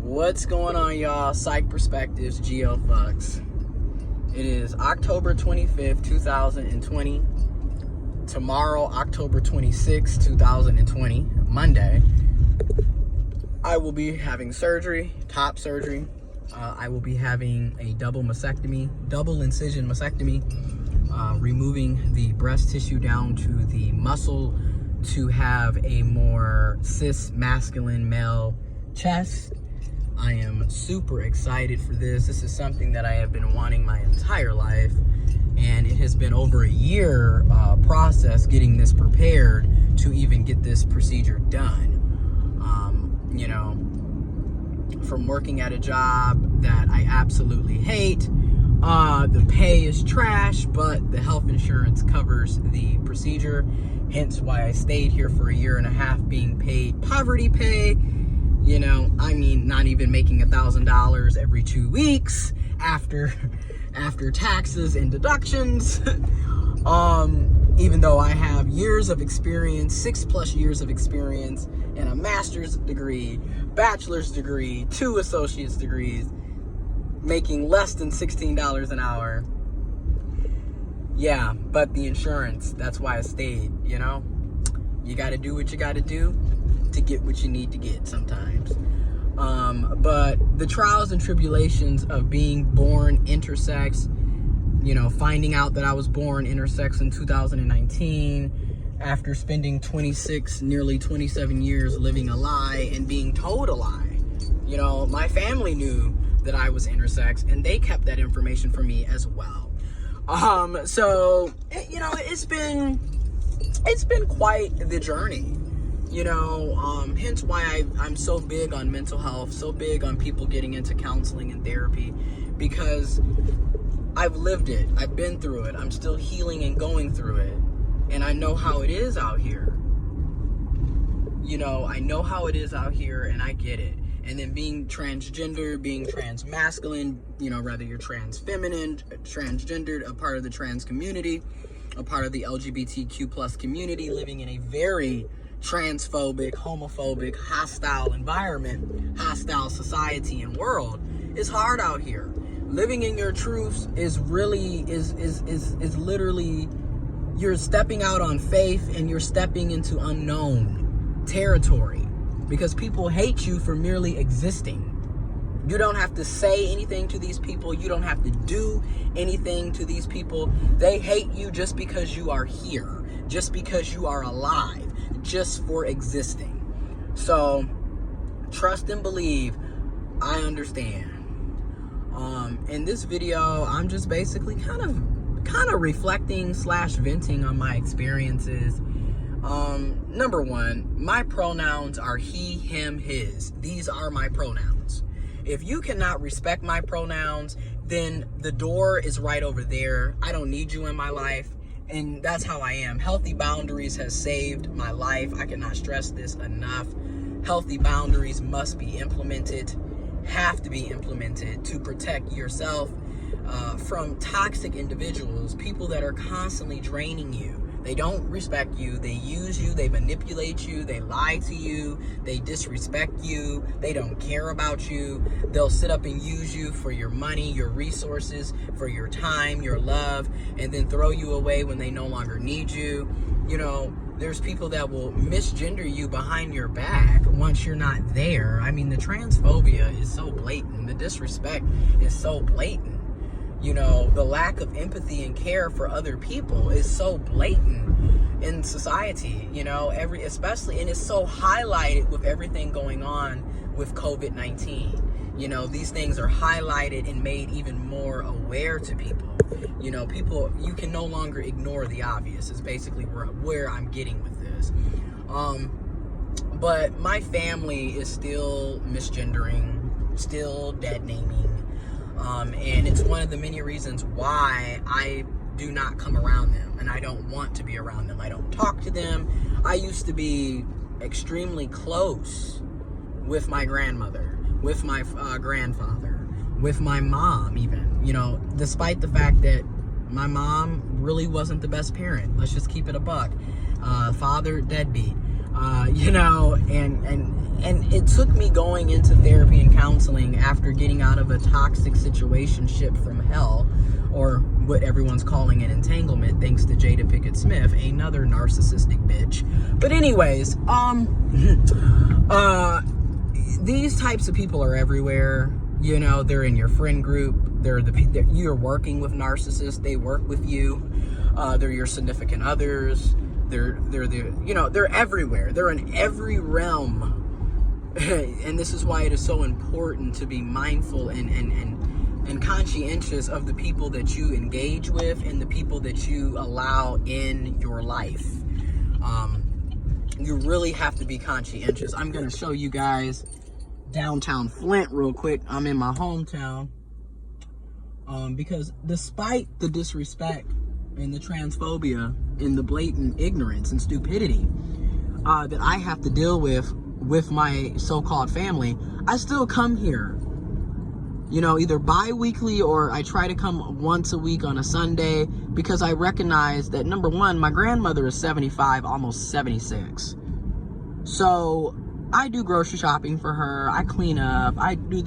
What's going on, y'all? Psych Perspectives, Geo Folx. It is October 25th, 2020. Tomorrow, October 26th, 2020, Monday, I will be having surgery, top surgery. I will be having a double incision mastectomy, removing the breast tissue down to the muscle to have a more cis masculine male chest. I am super excited for this. This is something that I have been wanting my entire life, and it has been over a year process getting this prepared to even get this procedure done. You know, from working at a job that I absolutely hate, the pay is trash, but the health insurance covers the procedure, hence why I stayed here for a year and a half being paid poverty pay. You know, I mean, not even making $1,000 every 2 weeks after taxes and deductions. Even though I have years of experience, 6+ years of experience, and a master's degree, bachelor's degree, 2 associate's degrees, making less than $16 an hour. Yeah, but the insurance, that's why I stayed, you know? You gotta do what you gotta do to get what you need to get sometimes. But the trials and tribulations of being born intersex, you know, finding out that I was born intersex in 2019 after spending 26, nearly 27 years living a lie and being told a lie. You know, my family knew that I was intersex and they kept that information from me as well. So, you know, it's been quite the journey. You know, hence why I'm so big on mental health, so big on people getting into counseling and therapy, because I've lived it. I've been through it. I'm still healing and going through it. And I know how it is out here. You know, I know how it is out here, and I get it. And then being transgender, being transmasculine, you know, whether you're trans feminine, transgendered, a part of the trans community, a part of the LGBTQ+ community, living in a very transphobic, homophobic, hostile environment, hostile society and world, is hard out here. Living in your truths is really is literally, you're stepping out on faith and you're stepping into unknown territory, because people hate you for merely existing. You don't have to say anything to these people. You don't have to do anything to these people. They hate you just because you are here, just because you are alive, just for existing. So trust and believe, I understand. In this video, I'm just basically kind of reflecting / venting on my experiences. Number one, my pronouns are he, him, his. These are my pronouns. If you cannot respect my pronouns, then the door is right over there. I don't need you in my life. And that's how I am. Healthy boundaries has saved my life. I cannot stress this enough. Healthy boundaries must be implemented, have to be implemented to protect yourself from toxic individuals, people that are constantly draining you. They don't respect you, they use you, they manipulate you, they lie to you, they disrespect you, they don't care about you. They'll sit up and use you for your money, your resources, for your time, your love, and then throw you away when they no longer need you. You know, there's people that will misgender you behind your back once you're not there. I mean, the transphobia is so blatant, the disrespect is so blatant. You know, the lack of empathy and care for other people is so blatant in society, you know, especially, and it's so highlighted with everything going on with COVID-19. You know, these things are highlighted and made even more aware to people. You know, people, you can no longer ignore the obvious, is basically where I'm getting with this. But my family is still misgendering, still dead naming. And it's one of the many reasons why I do not come around them, and I don't want to be around them. I don't talk to them. I used to be extremely close with my grandmother, with my grandfather, with my mom even, you know, despite the fact that my mom really wasn't the best parent. Let's just keep it a buck. Father, deadbeat. You know, and and it took me going into therapy and counseling after getting out of a toxic situationship from hell, or what everyone's calling an entanglement, thanks to Jada Pinkett Smith, another narcissistic bitch. But anyways, these types of people are everywhere. You know, they're in your friend group. You're working with narcissists. They work with you. They're your significant others. They're everywhere. They're in every realm. And this is why it is so important to be mindful and conscientious of the people that you engage with and the people that you allow in your life. You really have to be conscientious. I'm going to show you guys downtown Flint real quick. I'm in my hometown. Because despite the disrespect and the transphobia and the blatant ignorance and stupidity that I have to deal with my so-called family, I still come here, you know, either bi-weekly, or I try to come once a week on a Sunday, because I recognize that, number one, my grandmother is 75, almost 76. So I do grocery shopping for her. I clean up. I do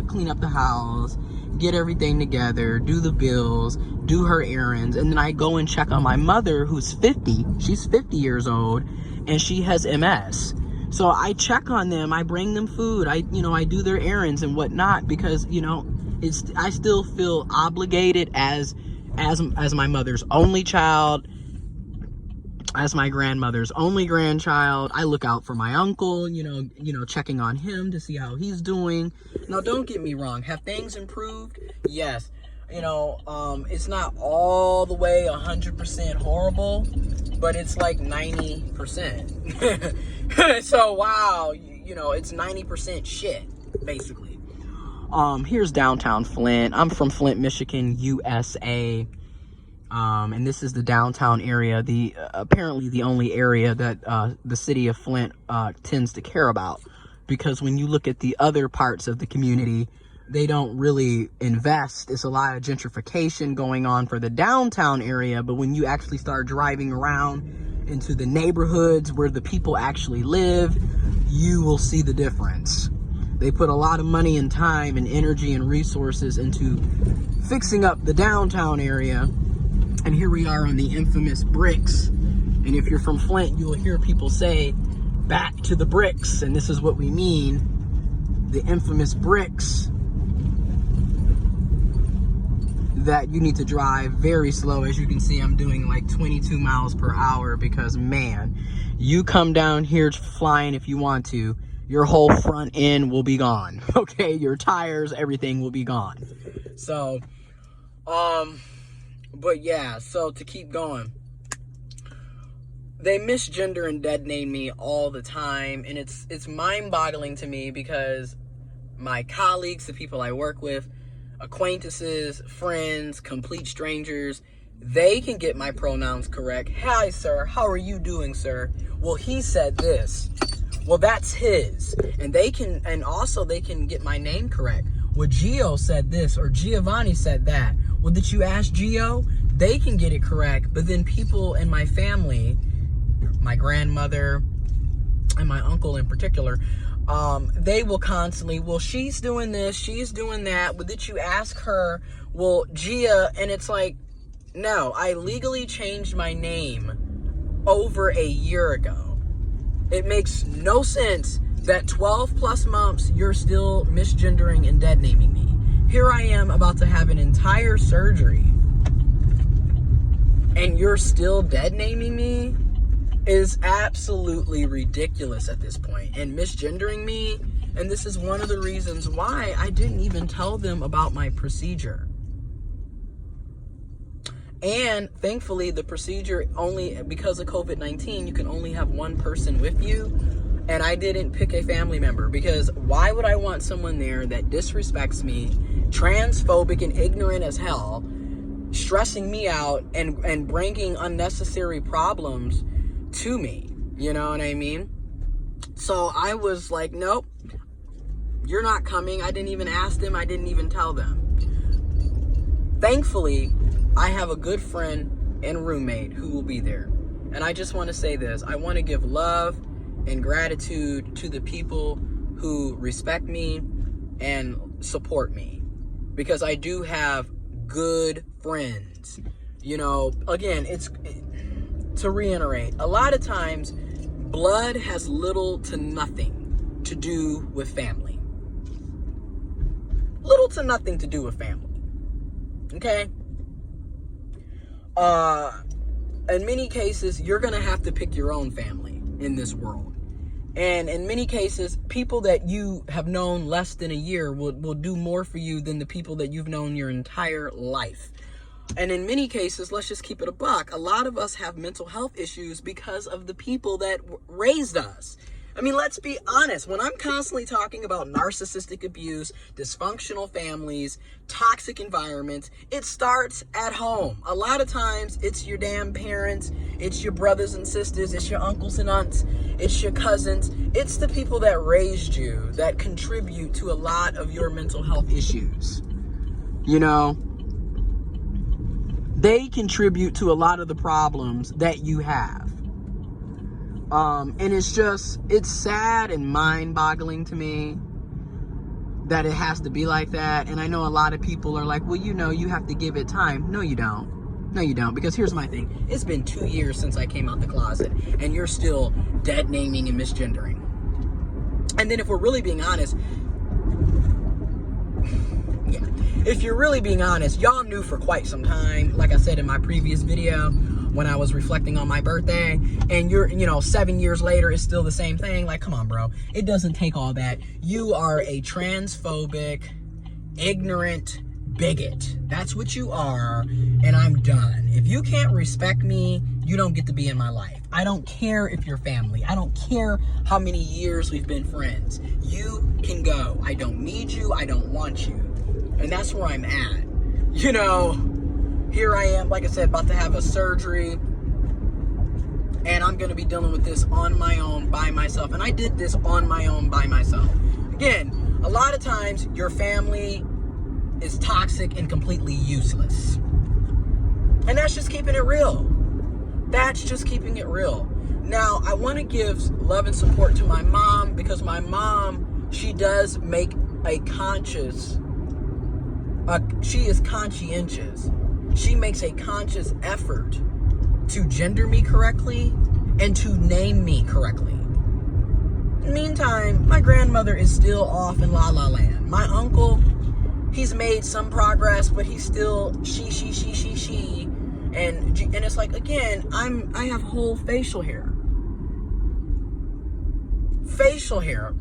clean up the house, get everything together, do the bills, do her errands, and then I go and check on my mother, who's 50. She's 50 years old, and she has MS. So I check on them. I bring them food. I do their errands and whatnot, because, you know, I still feel obligated as my mother's only child, as my grandmother's only grandchild. I look out for my uncle, you know, checking on him to see how he's doing. Now, don't get me wrong. Have things improved? Yes. You know, it's not all the way 100% horrible, but it's like 90%. So, wow, you know, it's 90% shit, basically. Here's downtown Flint. I'm from Flint, Michigan, USA. And this is the downtown area, apparently the only area that the city of Flint tends to care about. Because when you look at the other parts of the community, they don't really invest. It's a lot of gentrification going on for the downtown area. But when you actually start driving around into the neighborhoods where the people actually live, you will see the difference. They put a lot of money and time and energy and resources into fixing up the downtown area. And here we are on the infamous bricks. And if you're from Flint, you will hear people say, back to the bricks. And this is what we mean. The infamous bricks that you need to drive very slow. As you can see, I'm doing like 22 miles per hour because, man, you come down here flying if you want to, your whole front end will be gone. Okay, your tires, everything will be gone. So, but yeah, so to keep going, they misgender and dead name me all the time, and it's mind-boggling to me, because my colleagues, the people I work with, acquaintances, friends, complete strangers, they can get my pronouns correct. Hi, sir. How are you doing, sir? Well, he said this. Well, that's his. And they can get my name correct. Well, Gio said this, or Giovanni said that. Well, did you ask Gio? They can get it correct. But then people in my family, my grandmother and my uncle in particular, they will constantly, well, she's doing this, she's doing that. Well, did you ask her? Well, Gia, and it's like, no, I legally changed my name over a year ago. It makes no sense that 12 plus months you're still misgendering and dead naming me. Here I am about to have an entire surgery, and you're still dead naming me? Is absolutely ridiculous at this point. And misgendering me, and this is one of the reasons why I didn't even tell them about my procedure. And thankfully, the procedure, only because of COVID-19, you can only have one person with you. And I didn't pick a family member, because why would I want someone there that disrespects me, transphobic and ignorant as hell, stressing me out and bringing unnecessary problems to me? You know what I mean? So I was like, nope, you're not coming. I didn't even ask them. I didn't even tell them. Thankfully, I have a good friend and roommate who will be there. And I just want to say this. I want to give love and gratitude to the people who respect me and support me, because I do have good friends. You know, again, to reiterate, a lot of times blood has little to nothing to do with family. Little to nothing to do with family. Okay? In many cases, you're going to have to pick your own family in this world. And in many cases, people that you have known less than a year will do more for you than the people that you've known your entire life. And in many cases, let's just keep it a buck, a lot of us have mental health issues because of the people that raised us. I mean, let's be honest. When I'm constantly talking about narcissistic abuse, dysfunctional families, toxic environments, it starts at home. A lot of times, it's your damn parents, it's your brothers and sisters, it's your uncles and aunts, it's your cousins. It's the people that raised you that contribute to a lot of your mental health issues. You know, they contribute to a lot of the problems that you have. And it's sad and mind-boggling to me that it has to be like that. And I know a lot of people are like, well, you know, you have to give it time. No, you don't. No, you don't. Because here's my thing. It's been 2 years since I came out the closet, and you're still dead naming and misgendering. And then if we're really being honest, yeah, if you're really being honest, y'all knew for quite some time, like I said in my previous video, when I was reflecting on my birthday, and you're, 7 years later, it's still the same thing. Like, come on, bro. It doesn't take all that. You are a transphobic, ignorant bigot. That's what you are, and I'm done. If you can't respect me, you don't get to be in my life. I don't care if you're family. I don't care how many years we've been friends. You can go. I don't need you. I don't want you. And that's where I'm at. Here I am, like I said, about to have a surgery, and I'm going to be dealing with this on my own, by myself. And I did this on my own, by myself. Again, a lot of times, your family is toxic and completely useless. And that's just keeping it real. That's just keeping it real. Now, I want to give love and support to my mom, because my mom, she does make a conscious, she is conscientious. She makes a conscious effort to gender me correctly and to name me correctly. Meantime, my grandmother is still off in La La Land. My uncle, he's made some progress, but he's still she. And it's like, again, I have whole facial hair. Facial hair.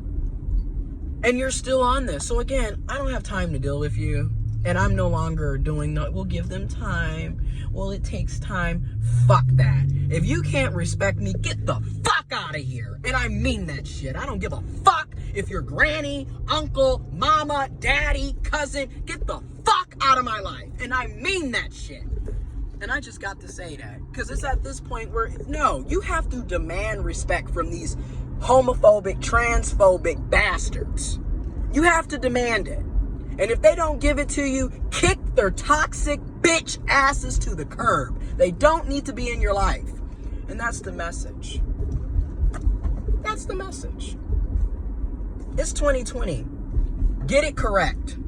And you're still on this. So again, I don't have time to deal with you. And I'm no longer doing that. We'll give them time. Well, it takes time. Fuck that. If you can't respect me, get the fuck out of here. And I mean that shit. I don't give a fuck if you're granny, uncle, mama, daddy, cousin. Get the fuck out of my life. And I mean that shit. And I just got to say that. Because it's at this point where, no, you have to demand respect from these homophobic, transphobic bastards. You have to demand it. And if they don't give it to you, kick their toxic bitch asses to the curb. They don't need to be in your life. And that's the message. That's the message. It's 2020. Get it correct.